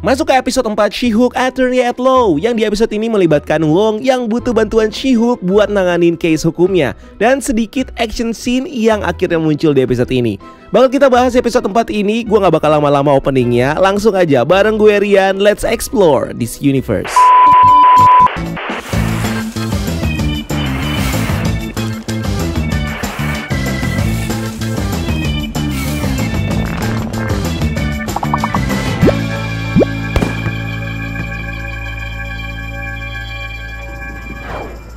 Masuk ke episode 4 She-Hulk Attorney at Law, yang di episode ini melibatkan Wong yang butuh bantuan She-Hulk buat nanganin case hukumnya, dan sedikit action scene yang akhirnya muncul di episode ini. Bakal kita bahas episode 4 ini, gue gak bakal lama-lama openingnya, langsung aja bareng gue Rian, let's explore this universe.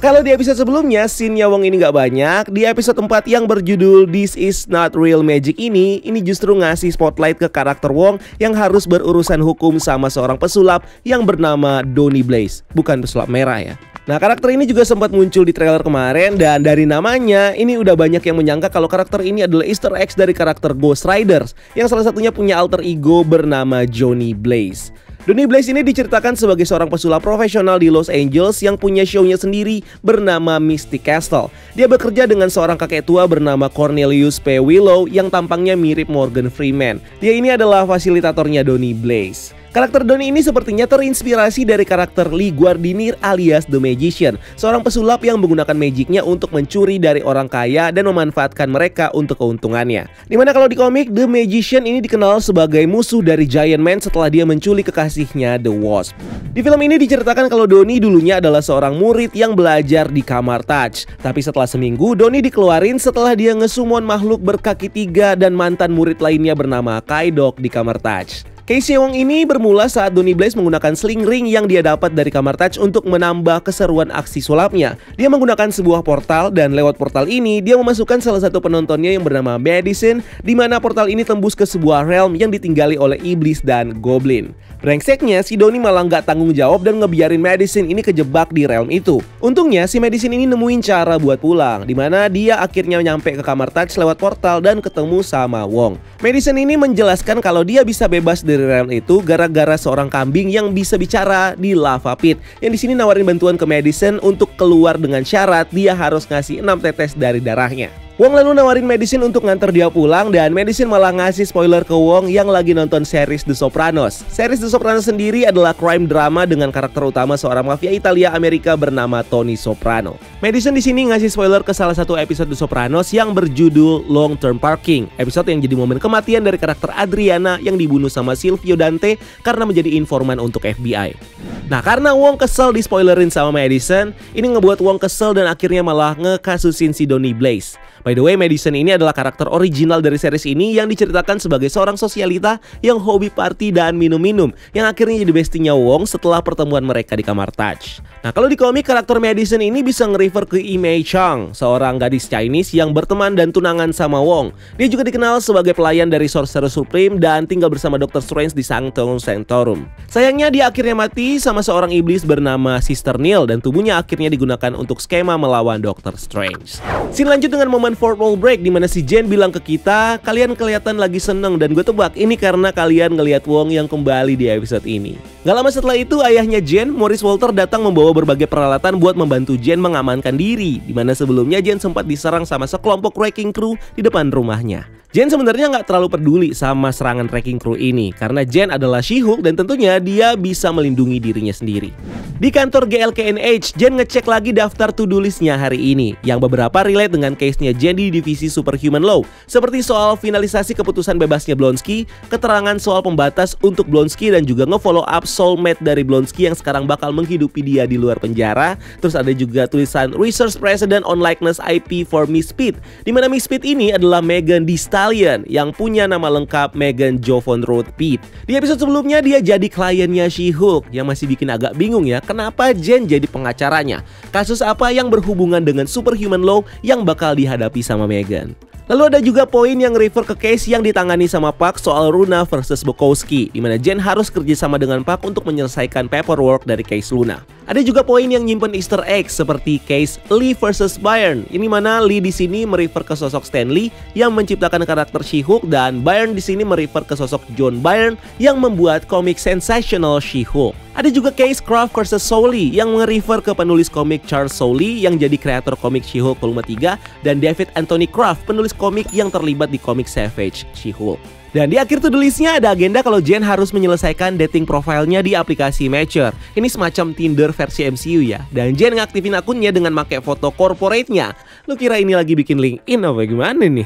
Kalau di episode sebelumnya, scene-nya Wong ini gak banyak. Di episode 4 yang berjudul This Is Not Real Magic ini justru ngasih spotlight ke karakter Wong yang harus berurusan hukum sama seorang pesulap yang bernama Donny Blaze. Bukan pesulap merah ya. Nah, karakter ini juga sempat muncul di trailer kemarin, dan dari namanya ini udah banyak yang menyangka kalau karakter ini adalah Easter eggs dari karakter Ghost Riders, yang salah satunya punya alter ego bernama Johnny Blaze. Donny Blaze ini diceritakan sebagai seorang pesulap profesional di Los Angeles yang punya show-nya sendiri bernama Mystic Castle. Dia bekerja dengan seorang kakek tua bernama Cornelius P. Willow yang tampangnya mirip Morgan Freeman. Dia ini adalah fasilitatornya Donny Blaze. Karakter Donny ini sepertinya terinspirasi dari karakter Lee Guardinir alias The Magician, seorang pesulap yang menggunakan magicnya untuk mencuri dari orang kaya dan memanfaatkan mereka untuk keuntungannya. Dimana kalau di komik, The Magician ini dikenal sebagai musuh dari Giant Man setelah dia menculik kekasihnya The Wasp. Di film ini diceritakan kalau Donny dulunya adalah seorang murid yang belajar di kamar Touch. Tapi setelah seminggu, Donny dikeluarin setelah dia ngesumon makhluk berkaki 3 dan mantan murid lainnya bernama Kaidok di kamar Touch. Case Wong ini bermula saat Donny Blaze menggunakan sling ring yang dia dapat dari kamar Touch untuk menambah keseruan aksi sulapnya. Dia menggunakan sebuah portal, dan lewat portal ini dia memasukkan salah satu penontonnya yang bernama Madison, di mana portal ini tembus ke sebuah realm yang ditinggali oleh iblis dan goblin. Brengseknya, si Donny malah nggak tanggung jawab dan ngebiarin Madison ini kejebak di realm itu. Untungnya si Madison ini nemuin cara buat pulang, di mana dia akhirnya nyampe ke kamar Touch lewat portal dan ketemu sama Wong. Madison ini menjelaskan kalau dia bisa bebas dari realm itu gara-gara seorang kambing yang bisa bicara di lava pit, yang di sini nawarin bantuan ke Madison untuk keluar dengan syarat dia harus ngasih 6 tetes dari darahnya. Wong lalu nawarin Madison untuk nganter dia pulang, dan Madison malah ngasih spoiler ke Wong yang lagi nonton series The Sopranos. Series The Sopranos sendiri adalah crime drama dengan karakter utama seorang mafia Italia Amerika bernama Tony Soprano. Madison di sini ngasih spoiler ke salah satu episode The Sopranos yang berjudul Long Term Parking, episode yang jadi momen kematian dari karakter Adriana yang dibunuh sama Silvio Dante karena menjadi informan untuk FBI. Nah, karena Wong kesel di spoilerin sama Madison, ini ngebuat Wong kesel dan akhirnya malah ngekasusin si Donny Blaze. By the way, Madison ini adalah karakter original dari series ini yang diceritakan sebagai seorang sosialita yang hobi party dan minum-minum, yang akhirnya jadi bestinya Wong setelah pertemuan mereka di kamar Touch. Nah, kalau di komik, karakter Madison ini bisa nge-refer ke Imei Chang, seorang gadis Chinese yang berteman dan tunangan sama Wong. Dia juga dikenal sebagai pelayan dari Sorcerer Supreme dan tinggal bersama Dr. Strange di Sanctum Sanctorum. Sayangnya dia akhirnya mati sama seorang iblis bernama Sister Neil, dan tubuhnya akhirnya digunakan untuk skema melawan Dr. Strange. Scene lanjut dengan momen fourth wall break, dimana si Jen bilang ke kita, kalian kelihatan lagi seneng, dan gue tebak ini karena kalian ngelihat Wong yang kembali di episode ini. Gak lama setelah itu, ayahnya Jen, Maurice Walter, datang membawa berbagai peralatan buat membantu Jen mengamankan diri, dimana sebelumnya Jen sempat diserang sama sekelompok wrecking crew di depan rumahnya. Jen sebenarnya nggak terlalu peduli sama serangan wrecking crew ini karena Jen adalah She-Hulk dan tentunya dia bisa melindungi dirinya sendiri. Di kantor GLKNH, Jen ngecek lagi daftar to-do listnya hari ini, yang beberapa relate dengan case-nya Jen di divisi Superhuman Law, seperti soal finalisasi keputusan bebasnya Blonsky, keterangan soal pembatas untuk Blonsky, dan juga nge-follow up soulmate dari Blonsky yang sekarang bakal menghidupi dia di luar penjara. Terus ada juga tulisan Research Precedent on Likeness IP for Miss Pitt, di mana Miss Pitt ini adalah Megan Thee Stallion yang punya nama lengkap Megan Jo von Roth Pitt. Di episode sebelumnya dia jadi kliennya She-Hulk, yang masih bikin agak bingung ya kenapa Jen jadi pengacaranya. Kasus apa yang berhubungan dengan Superhuman Law yang bakal dihadapi sama Megan. Lalu ada juga poin yang refer ke case yang ditangani sama Park soal Luna versus Bukowski, di mana Jen harus kerjasama dengan Park untuk menyelesaikan paperwork dari case Luna. Ada juga poin yang nyimpen Easter egg seperti case Lee versus Byrne, ini mana Lee di sini merefer ke sosok Stan Lee yang menciptakan karakter She-Hulk, dan Byrne di sini merefer ke sosok John Byrne yang membuat komik sensational She-Hulk. Ada juga case Kraft vs Solie yang merefer ke penulis komik Charles Solie yang jadi kreator komik She-Hulk volume 3 dan David Anthony Kraft, penulis komik yang terlibat di komik Savage She-Hulk. Dan di akhir to-do list-nya ada agenda kalau Jen harus menyelesaikan dating profilnya di aplikasi Matcher. Ini semacam Tinder versi MCU ya. Dan Jen ngaktifin akunnya dengan pakai foto corporate-nya. Lu kira ini lagi bikin LinkedIn apa gimana nih?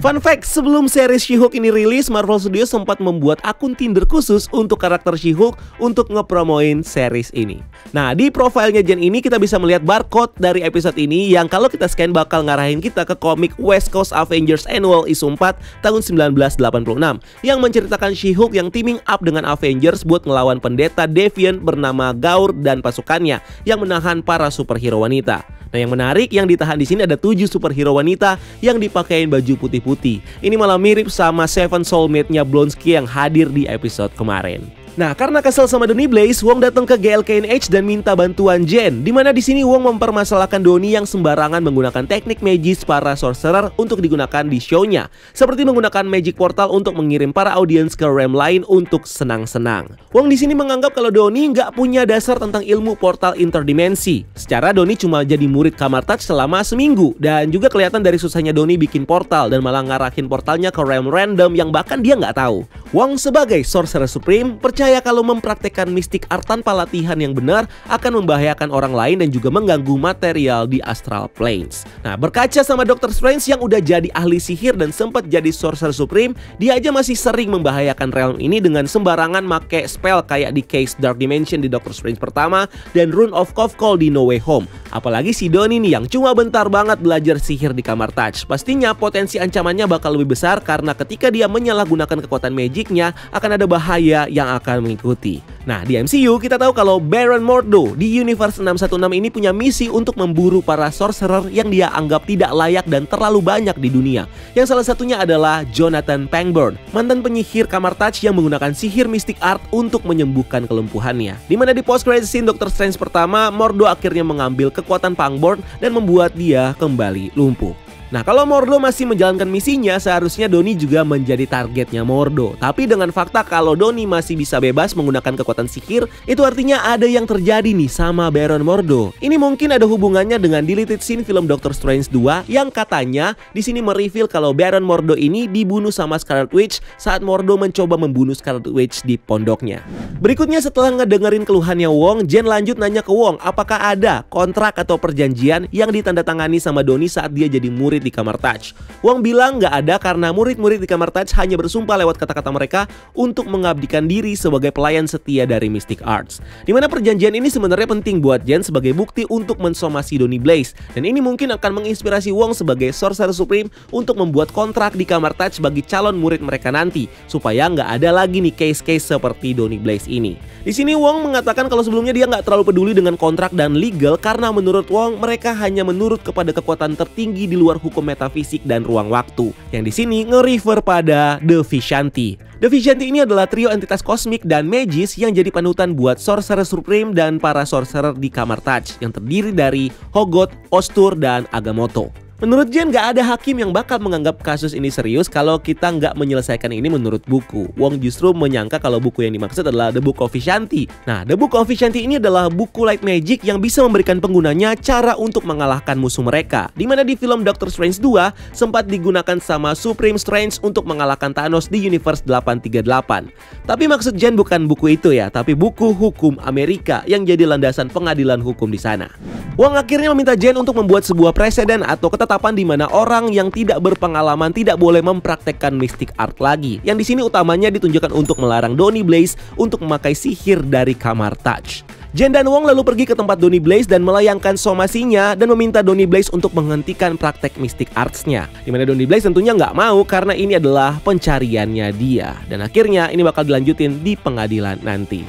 Fun fact, sebelum series She-Hulk ini rilis, Marvel Studios sempat membuat akun Tinder khusus untuk karakter She-Hulk untuk ngepromoin series ini. Nah, di profilnya Jen ini kita bisa melihat barcode dari episode ini yang kalau kita scan bakal ngarahin kita ke komik West Coast Avengers Annual Issue 4 tahun 1986 yang menceritakan She-Hulk yang teaming up dengan Avengers buat ngelawan pendeta Deviant bernama Gaur dan pasukannya yang menahan para superhero wanita. Nah, yang menarik yang ditahan di sini ada 7 superhero wanita yang dipakein baju putih-putih. Ini malah mirip sama Seven Soulmate-nya Blonsky yang hadir di episode kemarin. Nah, karena kesel sama Donny Blaze, Wong datang ke GLKNH dan minta bantuan Jen. Dimana di sini Wong mempermasalahkan Donny yang sembarangan menggunakan teknik magis para sorcerer untuk digunakan di show-nya, seperti menggunakan magic portal untuk mengirim para audiens ke realm lain untuk senang-senang. Wong di sini menganggap kalau Donny nggak punya dasar tentang ilmu portal interdimensi. Secara Donny cuma jadi murid Kamar Touch selama seminggu, dan juga kelihatan dari susahnya Donny bikin portal dan malah ngarahin portalnya ke realm random yang bahkan dia nggak tahu. Wong sebagai Sorcerer Supreme percaya kalau mempraktekkan mystic art tanpa latihan yang benar akan membahayakan orang lain dan juga mengganggu material di astral planes. Nah, berkaca sama Doctor Strange yang udah jadi ahli sihir dan sempat jadi Sorcerer Supreme, dia aja masih sering membahayakan realm ini dengan sembarangan make spell kayak di case Dark Dimension di Doctor Strange pertama dan Rune of Kovkol di No Way Home. Apalagi si Donny nih yang cuma bentar banget belajar sihir di Kamar Touch. Pastinya potensi ancamannya bakal lebih besar karena ketika dia menyalahgunakan kekuatan magicnya akan ada bahaya yang akan mengikuti. Nah, di MCU kita tahu kalau Baron Mordo di Universe 616 ini punya misi untuk memburu para sorcerer yang dia anggap tidak layak dan terlalu banyak di dunia. Yang salah satunya adalah Jonathan Pangborn, mantan penyihir Kamar Touch yang menggunakan sihir mystic art untuk menyembuhkan kelumpuhannya. Dimana di post-credit scene Doctor Strange pertama, Mordo akhirnya mengambil kekuatan Pangborn dan membuat dia kembali lumpuh. Nah, kalau Mordo masih menjalankan misinya, seharusnya Donny juga menjadi targetnya Mordo. Tapi dengan fakta kalau Donny masih bisa bebas menggunakan kekuatan sihir, itu artinya ada yang terjadi nih sama Baron Mordo. Ini mungkin ada hubungannya dengan deleted scene film Doctor Strange 2 yang katanya di sini mereveal kalau Baron Mordo ini dibunuh sama Scarlet Witch saat Mordo mencoba membunuh Scarlet Witch di pondoknya. Berikutnya setelah ngedengerin keluhannya Wong, Jen lanjut nanya ke Wong apakah ada kontrak atau perjanjian yang ditandatangani sama Donny saat dia jadi murid di Kamar Touch. Wong bilang nggak ada karena murid-murid di Kamar Touch hanya bersumpah lewat kata-kata mereka untuk mengabdikan diri sebagai pelayan setia dari Mystic Arts. Dimana perjanjian ini sebenarnya penting buat Jen sebagai bukti untuk mensomasi Donny Blaze. Dan ini mungkin akan menginspirasi Wong sebagai Sorcerer Supreme untuk membuat kontrak di Kamar Touch bagi calon murid mereka nanti, supaya nggak ada lagi nih case-case seperti Donny Blaze ini. Di sini Wong mengatakan kalau sebelumnya dia nggak terlalu peduli dengan kontrak dan legal karena menurut Wong mereka hanya menurut kepada kekuatan tertinggi di luar hukum metafisik dan ruang waktu. Yang di sini nge-refer pada The Vishanti. The Vishanti ini adalah trio entitas kosmik dan magis yang jadi panutan buat Sorcerer Supreme dan para sorcerer di Kamar Touch yang terdiri dari Hogot, Ostur, dan Agamotto. Menurut Jen nggak ada hakim yang bakal menganggap kasus ini serius kalau kita nggak menyelesaikan ini menurut buku. Wong justru menyangka kalau buku yang dimaksud adalah The Book of Vishanti. Nah, The Book of Vishanti ini adalah buku light magic yang bisa memberikan penggunanya cara untuk mengalahkan musuh mereka. Dimana di film Doctor Strange 2 sempat digunakan sama Supreme Strange untuk mengalahkan Thanos di Universe 838. Tapi maksud Jen bukan buku itu ya, tapi buku hukum Amerika yang jadi landasan pengadilan hukum di sana. Wong akhirnya meminta Jen untuk membuat sebuah preseden atau ketetapan di mana orang yang tidak berpengalaman tidak boleh mempraktekkan mystic art lagi. Yang di sini utamanya ditunjukkan untuk melarang Donny Blaze untuk memakai sihir dari Kamar Touch. Jen dan Wong lalu pergi ke tempat Donny Blaze dan melayangkan somasinya dan meminta Donny Blaze untuk menghentikan praktek mystic arts-nya. Dimana Donny Blaze tentunya nggak mau karena ini adalah pencariannya dia. Dan akhirnya ini bakal dilanjutin di pengadilan nanti.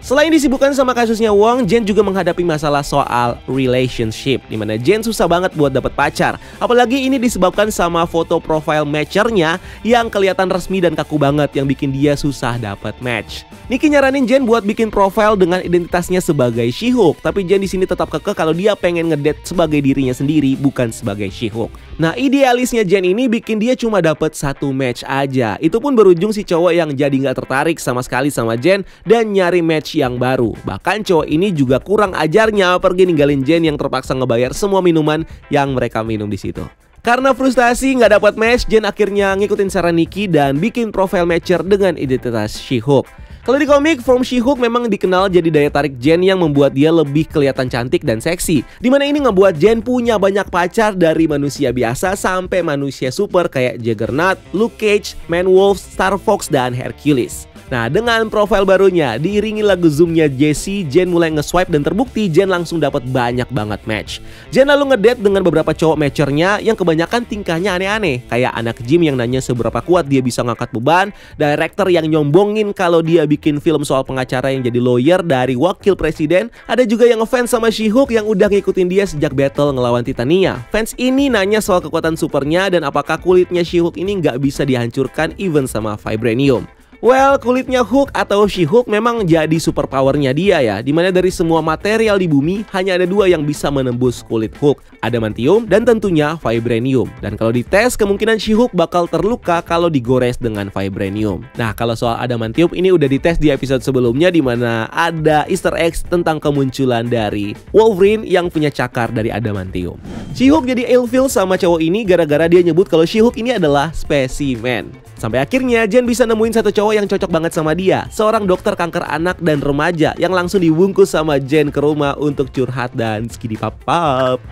Selain disibukkan sama kasusnya Wong, Jen juga menghadapi masalah soal relationship, dimana Jen susah banget buat dapat pacar. Apalagi ini disebabkan sama foto profile matchernya yang kelihatan resmi dan kaku banget yang bikin dia susah dapat match. Nicky nyaranin Jen buat bikin profile dengan identitasnya sebagai She-Hulk, tapi Jen di sini tetap kekeh kalau dia pengen ngedate sebagai dirinya sendiri, bukan sebagai She-Hulk. Nah, idealisnya Jen ini bikin dia cuma dapat satu match aja. Itu pun berujung si cowok yang jadi nggak tertarik sama sekali sama Jen dan nyari match coach yang baru. Bahkan cowok ini juga kurang ajarnya pergi ninggalin Jen yang terpaksa ngebayar semua minuman yang mereka minum di situ. Karena frustasi nggak dapat match, Jen akhirnya ngikutin saran Nikki dan bikin profile matcher dengan identitas She-Hulk. Kalau di komik, From She-Hulk memang dikenal jadi daya tarik Jen yang membuat dia lebih kelihatan cantik dan seksi. Dimana ini ngebuat Jen punya banyak pacar dari manusia biasa sampai manusia super kayak Juggernaut, Luke Cage, Man-Wolf, Star Fox, dan Hercules. Nah, dengan profil barunya, diiringi lagu zoomnya Jessie, Jen mulai nge-swipe dan terbukti Jen langsung dapat banyak banget match. Jen lalu ngedate dengan beberapa cowok matchernya yang kebanyakan tingkahnya aneh-aneh. Kayak anak gym yang nanya seberapa kuat dia bisa ngangkat beban, director yang nyombongin kalau dia bikin film soal pengacara yang jadi lawyer dari wakil presiden. Ada juga yang ngefans sama She-Hulk yang udah ngikutin dia sejak battle ngelawan Titania. Fans ini nanya soal kekuatan supernya dan apakah kulitnya She-Hulk ini nggak bisa dihancurkan even sama vibranium. Well, kulitnya Hulk atau She-Hulk memang jadi superpowernya dia ya. Dimana dari semua material di bumi, hanya ada dua yang bisa menembus kulit Hulk. Adamantium dan tentunya vibranium. Dan kalau dites, kemungkinan She-Hulk bakal terluka kalau digores dengan vibranium. Nah, kalau soal adamantium ini udah dites di episode sebelumnya, dimana ada easter eggs tentang kemunculan dari Wolverine yang punya cakar dari adamantium. She-Hulk jadi ilfeel sama cowok ini gara-gara dia nyebut kalau She-Hulk ini adalah spesimen. Sampai akhirnya Jen bisa nemuin satu cowok yang cocok banget sama dia, seorang dokter kanker anak dan remaja yang langsung dibungkus sama Jen ke rumah untuk curhat dan skidi pap-pap.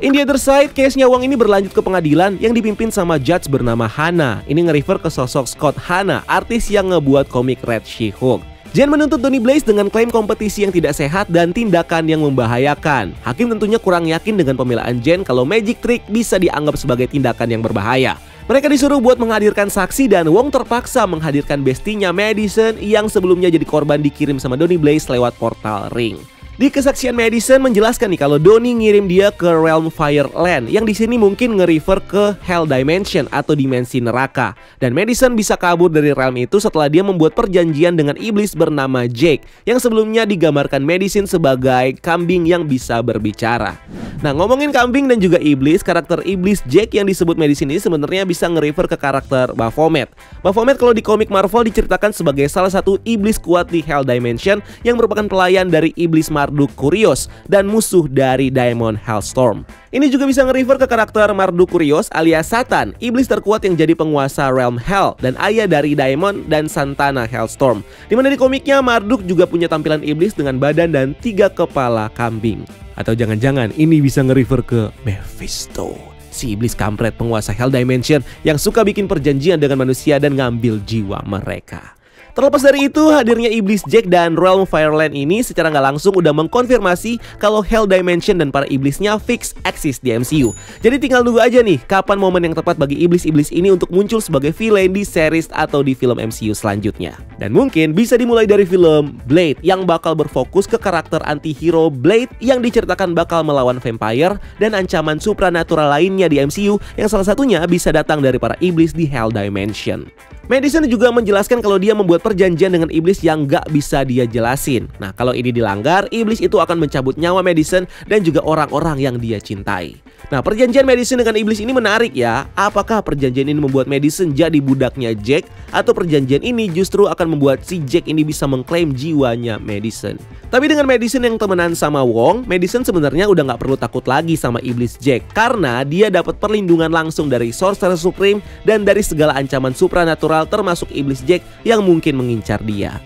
In the other side, case-nya Wong ini berlanjut ke pengadilan yang dipimpin sama judge bernama Hana. Ini nge-refer ke sosok Scott Hanna, artis yang ngebuat komik Red She-Hulk. Jen menuntut Donny Blaze dengan klaim kompetisi yang tidak sehat dan tindakan yang membahayakan. Hakim tentunya kurang yakin dengan pembelaan Jen kalau magic trick bisa dianggap sebagai tindakan yang berbahaya. Mereka disuruh buat menghadirkan saksi dan Wong terpaksa menghadirkan bestinya Madison yang sebelumnya jadi korban dikirim sama Donny Blaze lewat portal ring. Di kesaksian Madison menjelaskan nih kalau Donny ngirim dia ke Realm Fireland yang di sini mungkin nge-refer ke Hell Dimension atau dimensi neraka. Dan Madison bisa kabur dari realm itu setelah dia membuat perjanjian dengan iblis bernama Jake yang sebelumnya digambarkan Madison sebagai kambing yang bisa berbicara. Nah, ngomongin kambing dan juga iblis, karakter iblis Jake yang disebut Madison ini sebenarnya bisa nge-refer ke karakter Baphomet. Baphomet kalau di komik Marvel diceritakan sebagai salah satu iblis kuat di Hell Dimension yang merupakan pelayan dari iblis Marduk Kurios dan musuh dari Daemon Hellstorm. Ini juga bisa nge-refer ke karakter Marduk Kurios alias Satan, iblis terkuat yang jadi penguasa Realm Hell dan ayah dari Daemon dan Santana Hellstorm. Dimana di komiknya Marduk juga punya tampilan iblis dengan badan dan 3 kepala kambing. Atau jangan-jangan ini bisa nge-refer ke Mephisto, si iblis kampret penguasa Hell Dimension yang suka bikin perjanjian dengan manusia dan ngambil jiwa mereka. Terlepas dari itu, hadirnya iblis Jake dan Realm Fireland ini secara nggak langsung udah mengkonfirmasi kalau Hell Dimension dan para iblisnya fix eksis di MCU. Jadi tinggal nunggu aja nih kapan momen yang tepat bagi iblis-iblis ini untuk muncul sebagai villain di series atau di film MCU selanjutnya. Dan mungkin bisa dimulai dari film Blade yang bakal berfokus ke karakter anti-hero Blade yang diceritakan bakal melawan vampire dan ancaman supranatural lainnya di MCU yang salah satunya bisa datang dari para iblis di Hell Dimension. Madison juga menjelaskan kalau dia membuat perjanjian dengan iblis yang gak bisa dia jelasin. Nah, kalau ini dilanggar, iblis itu akan mencabut nyawa Madison dan juga orang-orang yang dia cintai. Nah, perjanjian Madison dengan iblis ini menarik ya. Apakah perjanjian ini membuat Madison jadi budaknya Jack? Atau perjanjian ini justru akan membuat si Jack ini bisa mengklaim jiwanya Madison? Tapi dengan Madison yang temenan sama Wong, Madison sebenarnya udah gak perlu takut lagi sama iblis Jack. Karena dia dapat perlindungan langsung dari Sorcerer Supreme dan dari segala ancaman supranatural termasuk iblis Jack yang mungkin mengincar dia.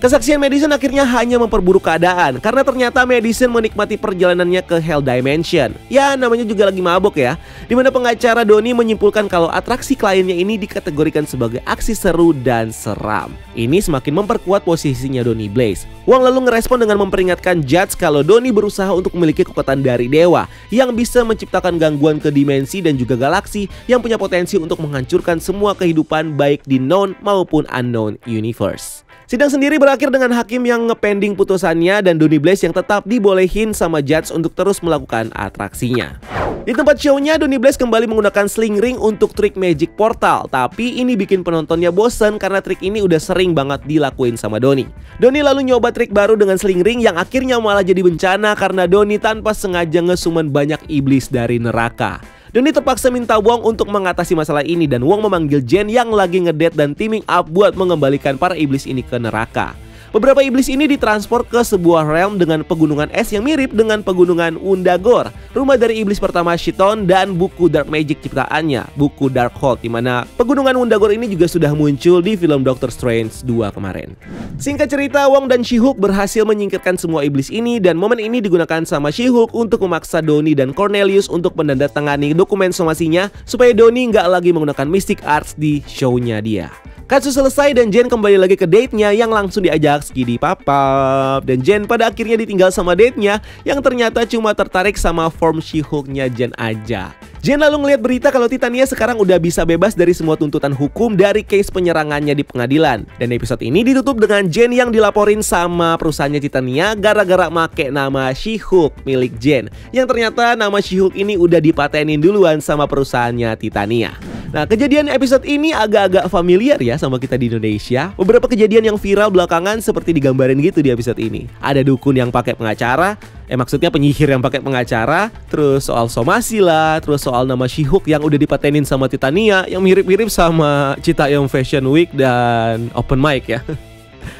Kesaksian Madison akhirnya hanya memperburuk keadaan karena ternyata Madison menikmati perjalanannya ke Hell Dimension. Ya, namanya juga lagi mabok ya. Dimana pengacara Donny menyimpulkan kalau atraksi kliennya ini dikategorikan sebagai aksi seru dan seram. Ini semakin memperkuat posisinya Donny Blaze. Wong lalu ngerespon dengan memperingatkan Judge kalau Donny berusaha untuk memiliki kekuatan dari dewa yang bisa menciptakan gangguan ke dimensi dan juga galaksi yang punya potensi untuk menghancurkan semua kehidupan baik di known maupun unknown universe. Sidang sendiri berakhir dengan hakim yang ngepending putusannya dan Donny Blaze yang tetap dibolehin sama judge untuk terus melakukan atraksinya. Di tempat show-nya, Donny Blaze kembali menggunakan sling ring untuk trik magic portal. Tapi ini bikin penontonnya bosen karena trik ini udah sering banget dilakuin sama Donny. Donny lalu nyoba trik baru dengan sling ring yang akhirnya malah jadi bencana karena Donny tanpa sengaja ngesummon banyak iblis dari neraka. Donny terpaksa minta Wong untuk mengatasi masalah ini dan Wong memanggil Jen yang lagi ngedate dan teaming up buat mengembalikan para iblis ini ke neraka. Beberapa iblis ini ditransport ke sebuah realm dengan pegunungan es yang mirip dengan pegunungan Undagor, rumah dari iblis pertama Shiton dan buku Dark Magic ciptaannya, buku Darkhold, di mana pegunungan Undagor ini juga sudah muncul di film Doctor Strange 2 kemarin. Singkat cerita, Wong dan She-Hulk berhasil menyingkirkan semua iblis ini dan momen ini digunakan sama She-Hulk untuk memaksa Donnie dan Cornelius untuk menandatangani dokumen somasinya supaya Donnie nggak lagi menggunakan Mystic Arts di show-nya dia. Kasus selesai dan Jen kembali lagi ke date-nya yang langsung diajak Skidi Papap. Dan Jen pada akhirnya ditinggal sama date-nya yang ternyata cuma tertarik sama form She-Hulk-nya Jen aja. Jen lalu ngeliat berita kalau Titania sekarang udah bisa bebas dari semua tuntutan hukum dari case penyerangannya di pengadilan. Dan episode ini ditutup dengan Jen yang dilaporin sama perusahaannya Titania gara-gara make nama She-Hulk milik Jen. Yang ternyata nama She-Hulk ini udah dipatenin duluan sama perusahaannya Titania. Nah, kejadian episode ini agak-agak familiar ya sama kita di Indonesia. Beberapa kejadian yang viral belakangan seperti digambarin gitu di episode ini. Ada dukun yang pakai pengacara, maksudnya penyihir yang pakai pengacara, terus soal somasi lah, terus soal nama She-Hulk yang udah dipatenin sama Titania yang mirip-mirip sama Citayam Fashion Week dan Open Mic ya.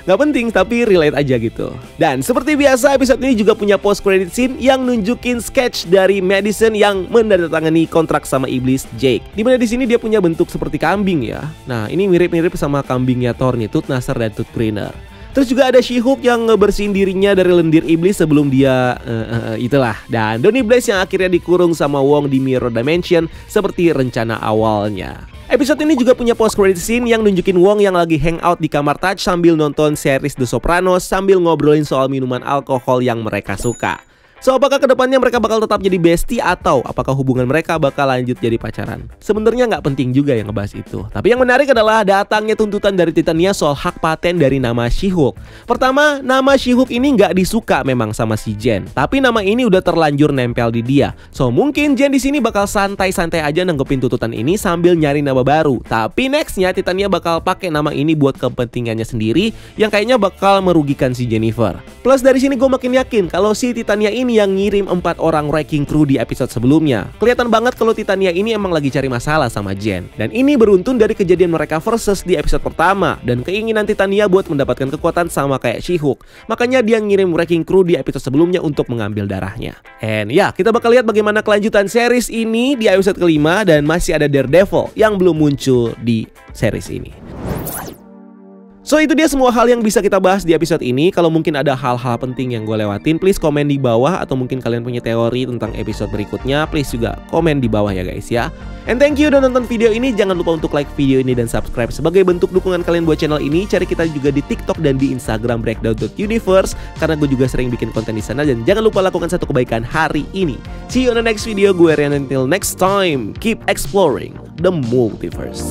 Nggak penting tapi relate aja gitu. Dan seperti biasa episode ini juga punya post credit scene yang nunjukin sketch dari Madison yang menandatangani kontrak sama iblis Jake. Dimana di sini dia punya bentuk seperti kambing ya. Nah ini mirip-mirip sama kambingnya Thor nih, Tooth Gnasher dan Toothbringer. Terus juga ada She-Hulk yang ngebersihin dirinya dari lendir iblis sebelum dia itulah. Dan Donnie Blaze yang akhirnya dikurung sama Wong di Mirror Dimension seperti rencana awalnya. Episode ini juga punya post credit scene yang nunjukin Wong yang lagi hangout di kamar Taj sambil nonton series The Sopranos sambil ngobrolin soal minuman alkohol yang mereka suka. So, apakah kedepannya mereka bakal tetap jadi bestie atau apakah hubungan mereka bakal lanjut jadi pacaran? Sebenarnya nggak penting juga yang ngebahas itu. Tapi yang menarik adalah datangnya tuntutan dari Titania soal hak paten dari nama She-Hulk. Pertama, nama She-Hulk ini nggak disuka memang sama si Jen, tapi nama ini udah terlanjur nempel di dia. So, mungkin Jen di sini bakal santai-santai aja nanggepin tuntutan ini sambil nyari nama baru. Tapi nextnya Titania bakal pakai nama ini buat kepentingannya sendiri yang kayaknya bakal merugikan si Jennifer. Plus dari sini gue makin yakin kalau si Titania ini yang ngirim 4 orang wrecking crew di episode sebelumnya. Kelihatan banget kalau Titania ini emang lagi cari masalah sama Jen. Dan ini beruntun dari kejadian mereka versus di episode pertama dan keinginan Titania buat mendapatkan kekuatan sama kayak She-Hulk. Makanya dia ngirim wrecking crew di episode sebelumnya untuk mengambil darahnya. And ya, kita bakal lihat bagaimana kelanjutan series ini di episode kelima dan masih ada Daredevil yang belum muncul di series ini. So itu dia semua hal yang bisa kita bahas di episode ini. Kalau mungkin ada hal-hal penting yang gue lewatin, please komen di bawah. Atau mungkin kalian punya teori tentang episode berikutnya, please juga komen di bawah ya guys ya. And thank you udah nonton video ini. Jangan lupa untuk like video ini dan subscribe sebagai bentuk dukungan kalian buat channel ini. Cari kita juga di TikTok dan di Instagram breakdown.universe karena gue juga sering bikin konten di sana. Dan jangan lupa lakukan satu kebaikan hari ini. See you on the next video. Gue Rian, until next time, keep exploring the multiverse.